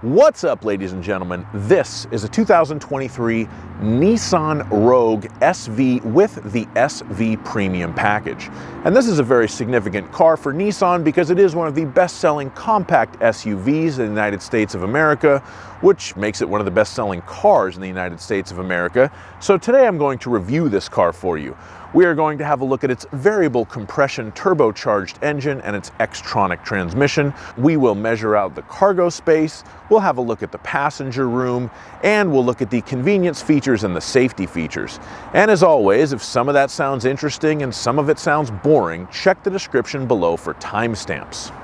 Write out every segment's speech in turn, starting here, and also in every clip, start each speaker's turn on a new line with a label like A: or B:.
A: What's up, ladies and gentlemen? This is a 2023 Nissan Rogue SV with the SV Premium package. And this is a very significant car for Nissan because it is one of the best-selling compact SUVs in the United States of America, which makes it one of the best-selling cars in the United States of America. So today I'm going to review this car for you. We are going to have a look at its variable compression turbocharged engine and its XTronic transmission. We will measure out the cargo space, we'll have a look at the passenger room, and we'll look at the convenience features and the safety features. And as always, if some of that sounds interesting and some of it sounds boring, check the description below for timestamps.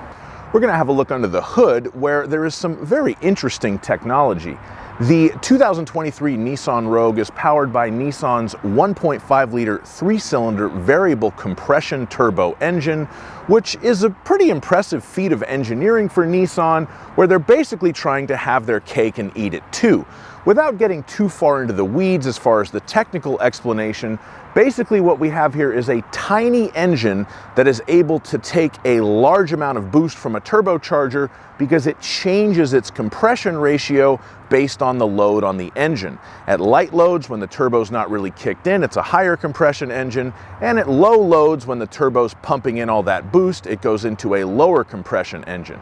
A: We're going to have a look under the hood where there is some very interesting technology. The 2023 Nissan Rogue is powered by Nissan's 1.5-liter 3-cylinder variable compression turbo engine, which is a pretty impressive feat of engineering for Nissan, where they're basically trying to have their cake and eat it too. Without getting too far into the weeds as far as the technical explanation, basically what we have here is a tiny engine that is able to take a large amount of boost from a turbocharger because it changes its compression ratio based on the load on the engine. At light loads, when the turbo's not really kicked in, it's a higher compression engine, and at low loads, when the turbo's pumping in all that boost, it goes into a lower compression engine.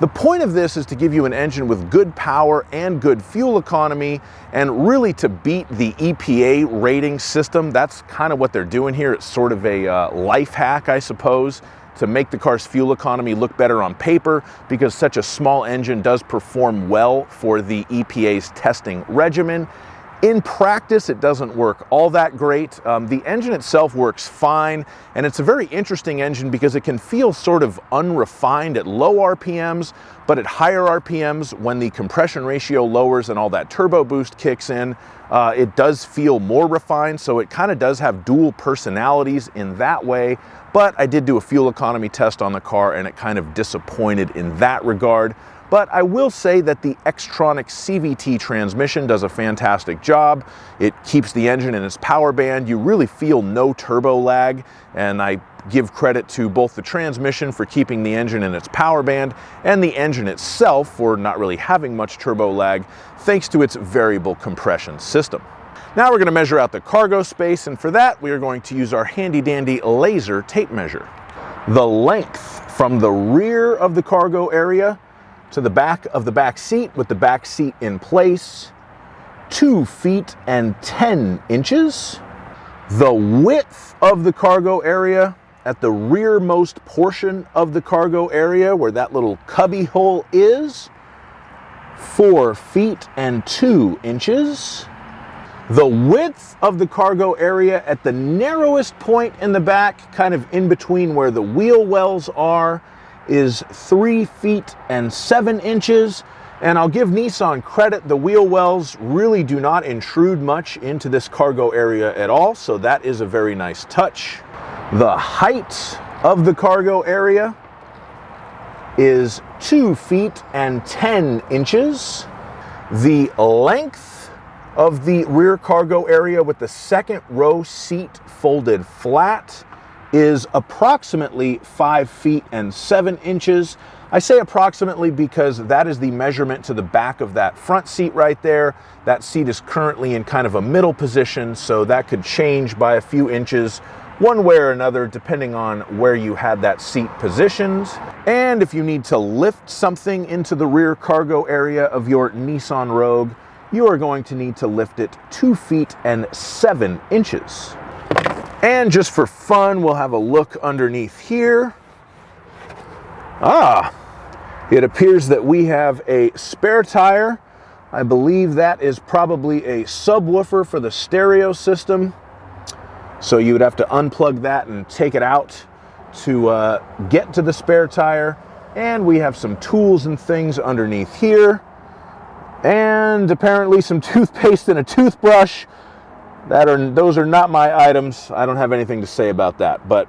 A: The point of this is to give you an engine with good power and good fuel economy, and really to beat the EPA rating system. That's kind of what they're doing here. It's sort of a life hack, I suppose, to make the car's fuel economy look better on paper, because such a small engine does perform well for the EPA's testing regimen. In practice, it doesn't work all that great. The engine itself works fine, and it's a very interesting engine because it can feel sort of unrefined at low RPMs, but at higher RPMs, when the compression ratio lowers and all that turbo boost kicks in, it does feel more refined, so it kind of does have dual personalities in that way. But I did do a fuel economy test on the car, and it kind of disappointed in that regard. But I will say that the XTronic CVT transmission does a fantastic job. It keeps the engine in its power band. You really feel no turbo lag, and I give credit to both the transmission for keeping the engine in its power band and the engine itself for not really having much turbo lag thanks to its variable compression system. Now we're going to measure out the cargo space, and for that we are going to use our handy dandy laser tape measure. The length from the rear of the cargo area to the back of the back seat with the back seat in place, 2 feet and 10 inches. The width of the cargo area at the rearmost portion of the cargo area where that little cubby hole is, 4 feet and 2 inches. The width of the cargo area at the narrowest point in the back, kind of in between where the wheel wells are, is 3 feet and 7 inches. And I'll give Nissan credit, the wheel wells really do not intrude much into this cargo area at all, so that is a very nice touch. The height of the cargo area is 2 feet and 10 inches. The length of the rear cargo area with the second row seat folded flat is approximately 5 feet and 7 inches. I say approximately because that is the measurement to the back of that front seat right there. That seat is currently in kind of a middle position, so that could change by a few inches one way or another depending on where you had that seat positioned. And if you need to lift something into the rear cargo area of your Nissan Rogue, you are going to need to lift it 2 feet and 7 inches. And just for fun, we'll have a look underneath here. It appears that we have a spare tire. I believe that is probably a subwoofer for the stereo system. So you would have to unplug that and take it out to get to the spare tire. And we have some tools and things underneath here. And apparently some toothpaste and a toothbrush. Those are not my items. I don't have anything to say about that, but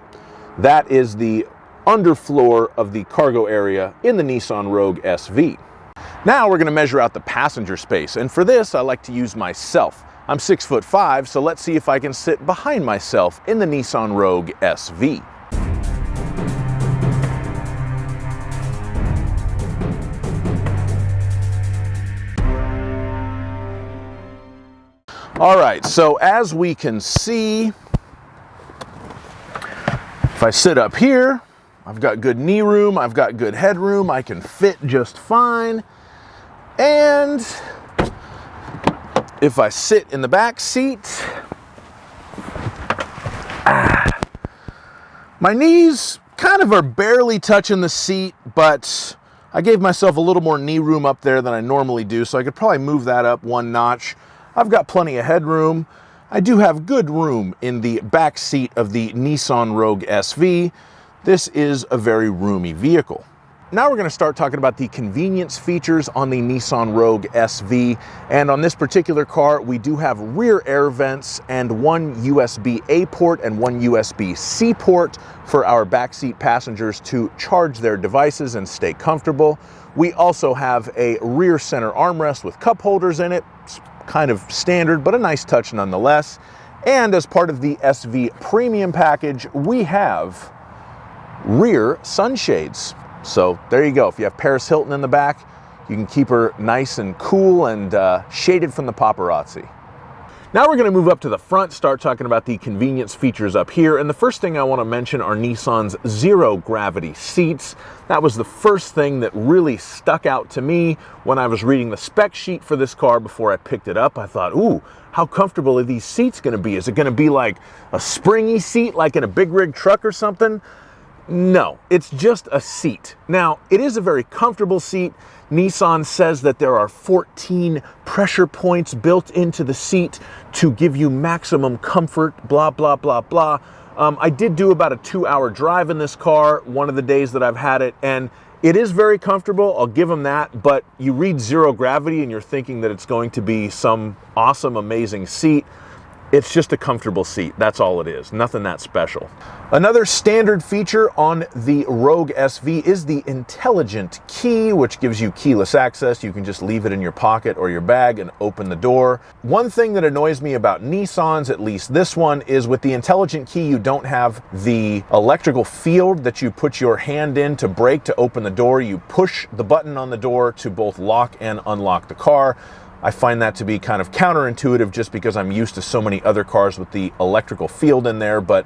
A: that is the underfloor of the cargo area in the Nissan Rogue SV. Now we're going to measure out the passenger space, and for this I like to use myself. I'm 6'5", so let's see if I can sit behind myself in the Nissan Rogue SV. All right, so as we can see, if I sit up here, I've got good knee room, I've got good headroom, I can fit just fine. And if I sit in the back seat, my knees kind of are barely touching the seat, but I gave myself a little more knee room up there than I normally do, so I could probably move that up one notch. I've got plenty of headroom. I do have good room in the back seat of the Nissan Rogue SV. This is a very roomy vehicle. Now we're going to start talking about the convenience features on the Nissan Rogue SV. And on this particular car, we do have rear air vents and one USB-A port and one USB-C port for our backseat passengers to charge their devices and stay comfortable. We also have a rear center armrest with cup holders in it. It's kind of standard, but a nice touch nonetheless. And as part of the SV Premium package, we have rear sunshades. So there you go. If you have Paris Hilton in the back, you can keep her nice and cool and shaded from the paparazzi. Now we're going to move up to the front, start talking about the convenience features up here. And the first thing I want to mention are Nissan's zero gravity seats. That was the first thing that really stuck out to me when I was reading the spec sheet for this car before I picked it up. I thought, ooh, how comfortable are these seats going to be? Is it going to be like a springy seat like in a big rig truck or something? No, it's just a seat. Now, it is a very comfortable seat. Nissan says that there are 14 pressure points built into the seat to give you maximum comfort, blah, blah, blah, blah. I did do about a 2-hour drive in this car one of the days that I've had it, and it is very comfortable, I'll give them that, but you read zero gravity and you're thinking that it's going to be some awesome, amazing seat. It's just a comfortable seat, that's all it is, nothing that special. Another standard feature on the Rogue SV is the intelligent key, which gives you keyless access. You can just leave it in your pocket or your bag and open the door. One thing that annoys me about Nissans, at least this one, is with the intelligent key, you don't have the electrical field that you put your hand in to brake to open the door. You push the button on the door to both lock and unlock the car. I find that to be kind of counterintuitive just because I'm used to so many other cars with the electrical field in there, but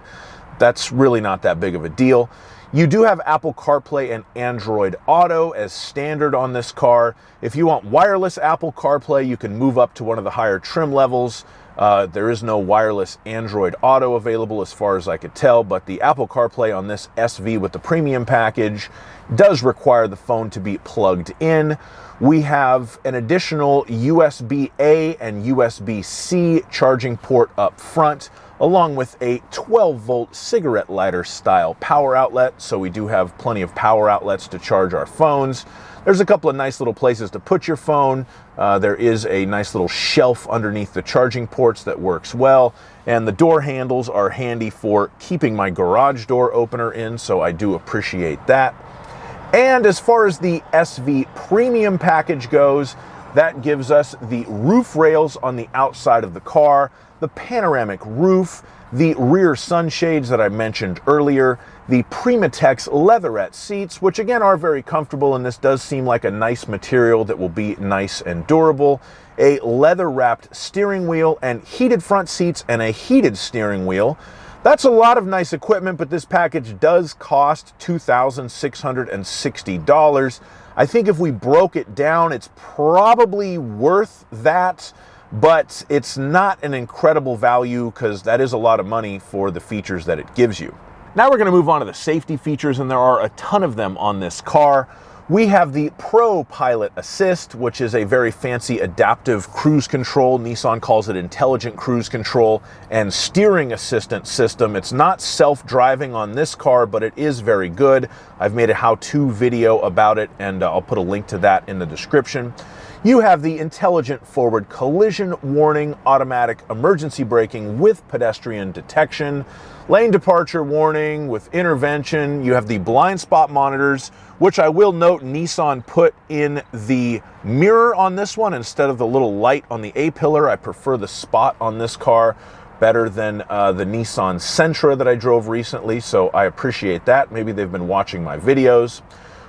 A: that's really not that big of a deal. You do have Apple CarPlay and Android Auto as standard on this car. If you want wireless Apple CarPlay, you can move up to one of the higher trim levels. There is no wireless Android Auto available as far as I could tell, but the Apple CarPlay on this SV with the premium package does require the phone to be plugged in. We have an additional USB-A and USB-C charging port up front, along with a 12-volt cigarette lighter style power outlet, so we do have plenty of power outlets to charge our phones. There's a couple of nice little places to put your phone. There is a nice little shelf underneath the charging ports that works well, and the door handles are handy for keeping my garage door opener in, so I do appreciate that. And as far as the SV Premium package goes, that gives us the roof rails on the outside of the car, the panoramic roof, the rear sunshades that I mentioned earlier, the Primatex leatherette seats, which again are very comfortable, and this does seem like a nice material that will be nice and durable, a leather-wrapped steering wheel, and heated front seats and a heated steering wheel. That's a lot of nice equipment, but this package does cost $2,660. I think if we broke it down, it's probably worth that, but it's not an incredible value because that is a lot of money for the features that it gives you. Now we're going to move on to the safety features, and there are a ton of them on this car. We have the ProPilot Assist, which is a very fancy adaptive cruise control. Nissan calls it intelligent cruise control and steering assistant system. It's not self-driving on this car, but it is very good. I've made a how-to video about it, and I'll put a link to that in the description. You have the intelligent forward collision warning, automatic emergency braking with pedestrian detection, lane departure warning with intervention. You have the blind spot monitors, which I will note Nissan put in the mirror on this one instead of the little light on the A-pillar. I prefer the spot on this car better than the Nissan Sentra that I drove recently, so I appreciate that. Maybe they've been watching my videos.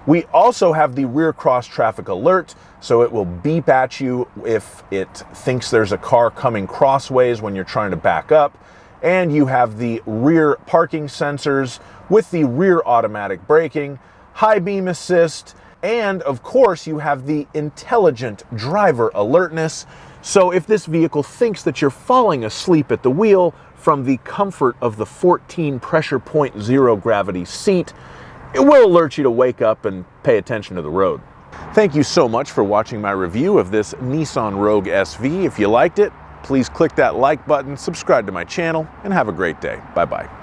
A: We also have the rear cross traffic alert, so it will beep at you if it thinks there's a car coming crossways when you're trying to back up. And you have the rear parking sensors with the rear automatic braking, high beam assist, and of course you have the intelligent driver alertness. So if this vehicle thinks that you're falling asleep at the wheel from the comfort of the 14 pressure point zero gravity seat, it will alert you to wake up and pay attention to the road. Thank you so much for watching my review of this Nissan Rogue SV. If you liked it, please click that like button, subscribe to my channel, and have a great day. Bye-bye.